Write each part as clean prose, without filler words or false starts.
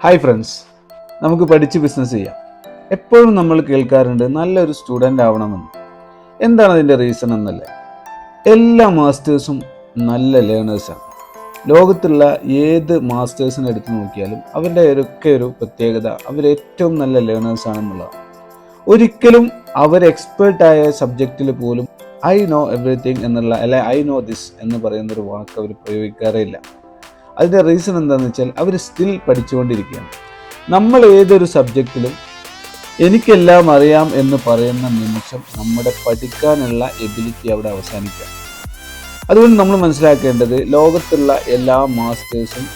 Hi friends, നമുക്ക് പഠിച്ച് business ചെയ്യാം. എപ്പോഴും നമ്മൾ കേൾക്കാറുണ്ട് നല്ലൊരു സ്റ്റുഡൻ്റ് ആവണമെന്ന്. എന്താണ് അതിൻ്റെ റീസൺ എന്നല്ലേ? എല്ലാ മാസ്റ്റേഴ്സും നല്ല ലേണേഴ്സാണ്. ലോകത്തുള്ള ഏത് മാസ്റ്റേഴ്സിനെ എടുത്ത് നോക്കിയാലും അവരുടെ ഒരു പ്രത്യേകത അവരേറ്റവും നല്ല ലേണേഴ്സാണെന്നുള്ളതാണ്. ഒരിക്കലും അവർ എക്സ്പേർട്ടായ സബ്ജക്റ്റിൽ പോലും ഐ നോ എവറിത്തിങ് എന്നുള്ള ഐ നോ ദിസ് എന്ന് പറയുന്നൊരു വാക്ക് അവർ പ്രയോഗിക്കാറില്ല. അതിൻ്റെ റീസൺ എന്താണെന്ന് വെച്ചാൽ അവർ സ്റ്റിൽ പഠിച്ചുകൊണ്ടിരിക്കുകയാണ്. നമ്മൾ ഏതൊരു സബ്ജക്റ്റിലും എനിക്കെല്ലാം അറിയാം എന്ന് പറയുന്ന നിമിഷം നമ്മുടെ പഠിക്കാനുള്ള എബിലിറ്റി അവിടെ അവസാനിക്കുക. അതുകൊണ്ട് നമ്മൾ മനസ്സിലാക്കേണ്ടത് ലോകത്തുള്ള എല്ലാ മാസ്റ്റേഴ്സും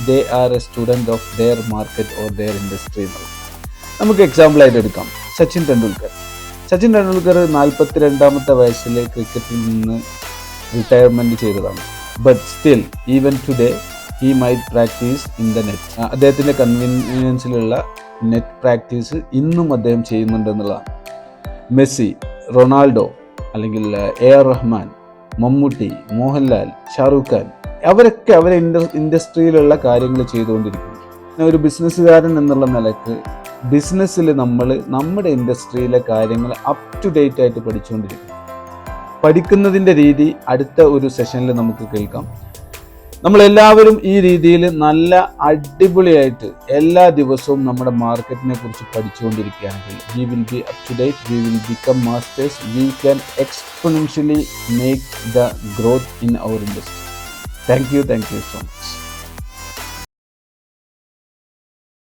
they are a student of their market or their industry എന്നുള്ളത്. നമുക്ക് എക്സാമ്പിളായിട്ട് എടുക്കാം സച്ചിൻ ടെണ്ടുൽക്കർ. സച്ചിൻ ടെണ്ടുൽക്കർ 42-ാമത്തെ വയസ്സിൽ ക്രിക്കറ്റിൽ നിന്ന് റിട്ടയർമെൻറ്റ് ചെയ്തതാണ്. But still even today he might practice in the net. അദ്ദേഹത്തിൻ്റെ കൺവീനിയൻസിലുള്ള നെറ്റ് പ്രാക്ടീസ് ഇന്നും അദ്ദേഹം ചെയ്യുന്നുണ്ടെന്നുള്ളതാണ്. മെസ്സി, റൊണാൾഡോ, അല്ലെങ്കിൽ എ.ആർ. റഹ്മാൻ, മമ്മൂട്ടി, മോഹൻലാൽ, ഷാറൂഖ് ഖാൻ, അവരൊക്കെ ഇൻഡസ്ട്രിയിലുള്ള കാര്യങ്ങൾ ചെയ്തുകൊണ്ടിരിക്കുന്നു. ഒരു ബിസിനസ്സുകാരൻ എന്നുള്ള നിലക്ക് ബിസിനസ്സിൽ നമ്മൾ നമ്മുടെ ഇൻഡസ്ട്രിയിലെ കാര്യങ്ങൾ അപ് ടു ഡേറ്റ് ആയിട്ട് പഠിച്ചുകൊണ്ടിരിക്കുന്നു. പഠിക്കുന്നതിൻ്റെ രീതി അടുത്ത ഒരു സെഷനിൽ നമുക്ക് കേൾക്കാം. നമ്മളെല്ലാവരും ഈ രീതിയിൽ നല്ല അടിപൊളിയായിട്ട് എല്ലാ ദിവസവും നമ്മുടെ മാർക്കറ്റിനെ കുറിച്ച് പഠിച്ചുകൊണ്ടിരിക്കുകയാണെങ്കിൽ we will be up to date, we will become masters, we can exponentially make the growth in our industry. Thank you so much.